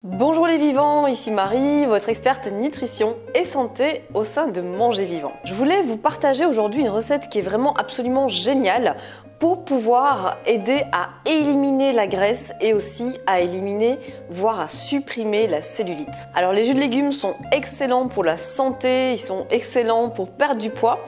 Bonjour les vivants, ici Marie, votre experte nutrition et santé au sein de Manger Vivant. Je voulais vous partager aujourd'hui une recette qui est vraiment absolument géniale pour pouvoir aider à éliminer la graisse et aussi à éliminer, voire à supprimer la cellulite. Alors les jus de légumes sont excellents pour la santé, ils sont excellents pour perdre du poids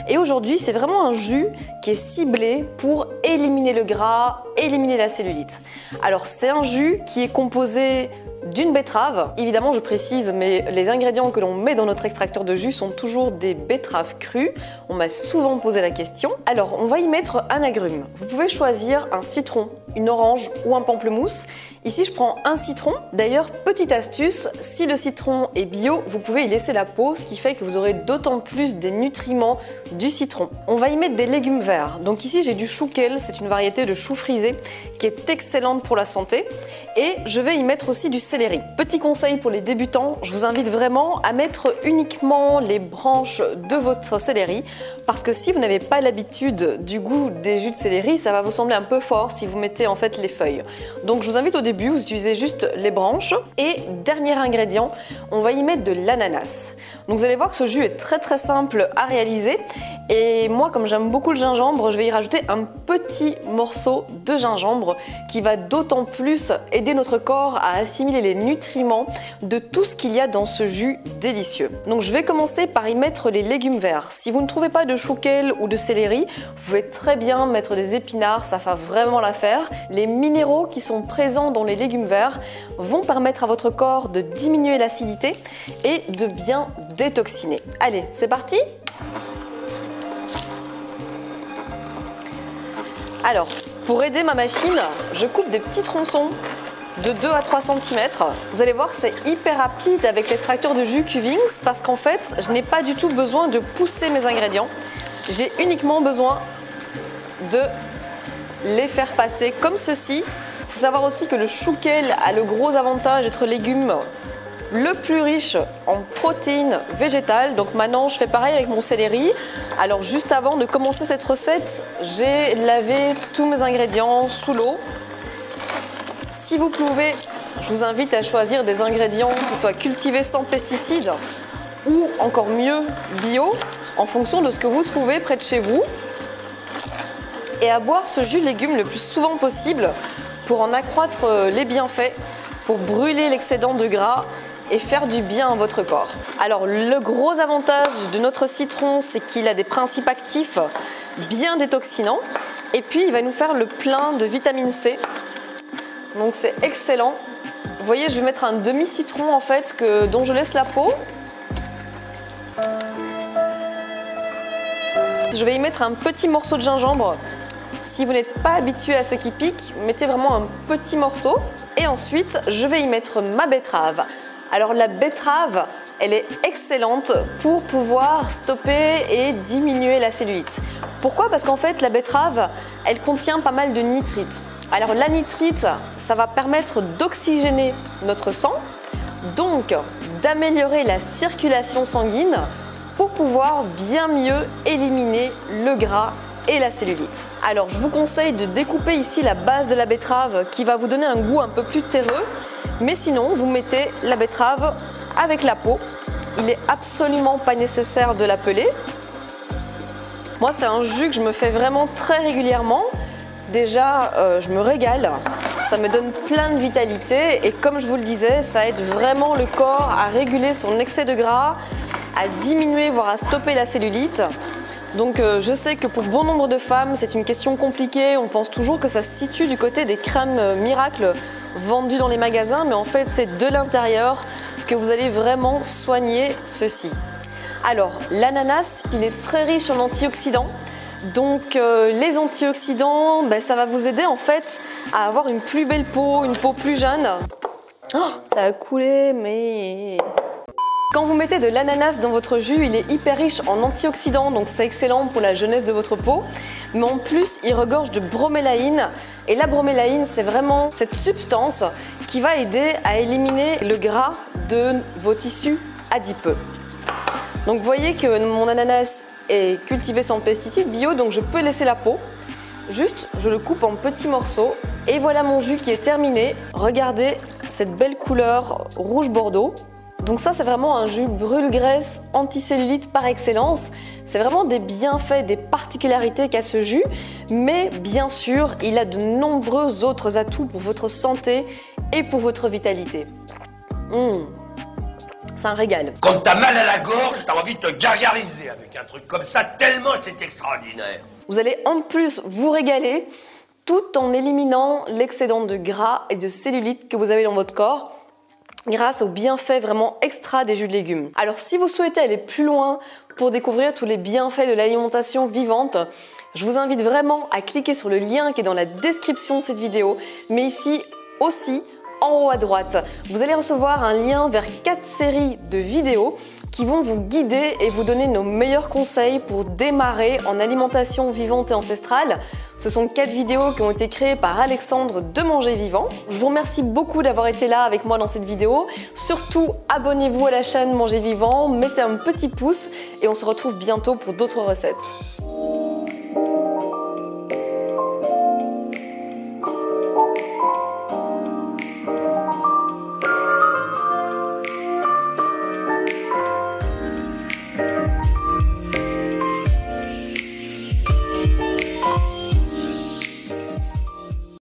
et aujourd'hui c'est vraiment un jus qui est ciblé pour éliminer le gras, éliminer la cellulite. Alors c'est un jus qui est composé d'une betterave, évidemment je précise, mais les ingrédients que l'on met dans notre extracteur de jus sont toujours des betteraves crues. On m'a souvent posé la question. Alors on va y mettre un agrume. Vous pouvez choisir un citron, une orange ou un pamplemousse. Ici je prends un citron. D'ailleurs, petite astuce, si le citron est bio, vous pouvez y laisser la peau, ce qui fait que vous aurez d'autant plus des nutriments du citron. On va y mettre des légumes verts. Donc ici j'ai du chou kale, c'est une variété de chou frisé qui est excellente pour la santé. Et je vais y mettre aussi du céleri. Petit conseil pour les débutants, je vous invite vraiment à mettre uniquement les branches de votre céleri parce que si vous n'avez pas l'habitude du goût des jus de céleri, ça va vous sembler un peu fort si vous mettez en fait les feuilles. Donc je vous invite au début, vous utilisez juste les branches et dernier ingrédient, on va y mettre de l'ananas. Donc vous allez voir que ce jus est très simple à réaliser et moi comme j'aime beaucoup le gingembre, je vais y rajouter un petit morceau de gingembre qui va d'autant plus aider notre corps à assimiler les nutriments de tout ce qu'il y a dans ce jus délicieux. Donc je vais commencer par y mettre les légumes verts. Si vous ne trouvez pas de chou kale ou de céleri, vous pouvez très bien mettre des épinards, ça va vraiment l'affaire. Les minéraux qui sont présents dans les légumes verts vont permettre à votre corps de diminuer l'acidité et de bien détoxiner. Allez, c'est parti! Alors, pour aider ma machine, je coupe des petits tronçons de 2 à 3 cm. Vous allez voir que c'est hyper rapide avec l'extracteur de jus Cuvings parce qu'en fait, je n'ai pas du tout besoin de pousser mes ingrédients. J'ai uniquement besoin de les faire passer comme ceci. Il faut savoir aussi que le chou kale a le gros avantage d'être légume le plus riche en protéines végétales. Donc maintenant je fais pareil avec mon céleri. Alors juste avant de commencer cette recette, j'ai lavé tous mes ingrédients sous l'eau. Si vous pouvez, je vous invite à choisir des ingrédients qui soient cultivés sans pesticides ou encore mieux bio en fonction de ce que vous trouvez près de chez vous et à boire ce jus de légumes le plus souvent possible pour en accroître les bienfaits, pour brûler l'excédent de gras et faire du bien à votre corps. Alors le gros avantage de notre citron, c'est qu'il a des principes actifs bien détoxinants et puis il va nous faire le plein de vitamine C. Donc c'est excellent. Vous voyez, je vais mettre un demi-citron en fait dont je laisse la peau. Je vais y mettre un petit morceau de gingembre. Si vous n'êtes pas habitué à ce qui pique, mettez vraiment un petit morceau. Et ensuite, je vais y mettre ma betterave. Alors la betterave, elle est excellente pour pouvoir stopper et diminuer la cellulite. Pourquoi? Parce qu'en fait, la betterave, elle contient pas mal de nitrites. Alors la nitrite, ça va permettre d'oxygéner notre sang, donc d'améliorer la circulation sanguine pour pouvoir bien mieux éliminer le gras et la cellulite. Alors je vous conseille de découper ici la base de la betterave qui va vous donner un goût un peu plus terreux, mais sinon vous mettez la betterave avec la peau. Il n'est absolument pas nécessaire de la peler. Moi c'est un jus que je me fais vraiment très régulièrement. Déjà, je me régale, ça me donne plein de vitalité et comme je vous le disais, ça aide vraiment le corps à réguler son excès de gras, à diminuer voire à stopper la cellulite. Donc je sais que pour bon nombre de femmes, c'est une question compliquée, on pense toujours que ça se situe du côté des crèmes miracles vendues dans les magasins, mais en fait c'est de l'intérieur que vous allez vraiment soigner ceci. Alors l'ananas, il est très riche en antioxydants. Donc les antioxydants, ça va vous aider en fait à avoir une plus belle peau, une peau plus jeune. Oh, ça a coulé, mais... Quand vous mettez de l'ananas dans votre jus, il est hyper riche en antioxydants, donc c'est excellent pour la jeunesse de votre peau. Mais en plus, il regorge de bromélaïne. Et la bromélaïne, c'est vraiment cette substance qui va aider à éliminer le gras de vos tissus adipeux. Donc vous voyez que mon ananas est cultivé sans pesticides bio, donc je peux laisser la peau. Juste, je le coupe en petits morceaux. Et voilà mon jus qui est terminé. Regardez, cette belle couleur rouge bordeaux. Donc ça, c'est vraiment un jus brûle-graisse anticellulite par excellence. C'est vraiment des bienfaits, des particularités qu'a ce jus, mais bien sûr, il a de nombreux autres atouts pour votre santé et pour votre vitalité. C'est un régal. Quand t'as mal à la gorge, t'as envie de te gargariser avec un truc comme ça, tellement c'est extraordinaire. Vous allez en plus vous régaler tout en éliminant l'excédent de gras et de cellulite que vous avez dans votre corps, grâce aux bienfaits vraiment extra des jus de légumes. Alors si vous souhaitez aller plus loin pour découvrir tous les bienfaits de l'alimentation vivante, je vous invite vraiment à cliquer sur le lien qui est dans la description de cette vidéo, mais ici aussi en haut à droite. Vous allez recevoir un lien vers 4 séries de vidéos qui vont vous guider et vous donner nos meilleurs conseils pour démarrer en alimentation vivante et ancestrale. Ce sont 4 vidéos qui ont été créées par Alexandre de Manger Vivant. Je vous remercie beaucoup d'avoir été là avec moi dans cette vidéo. Surtout, abonnez-vous à la chaîne Manger Vivant, mettez un petit pouce et on se retrouve bientôt pour d'autres recettes.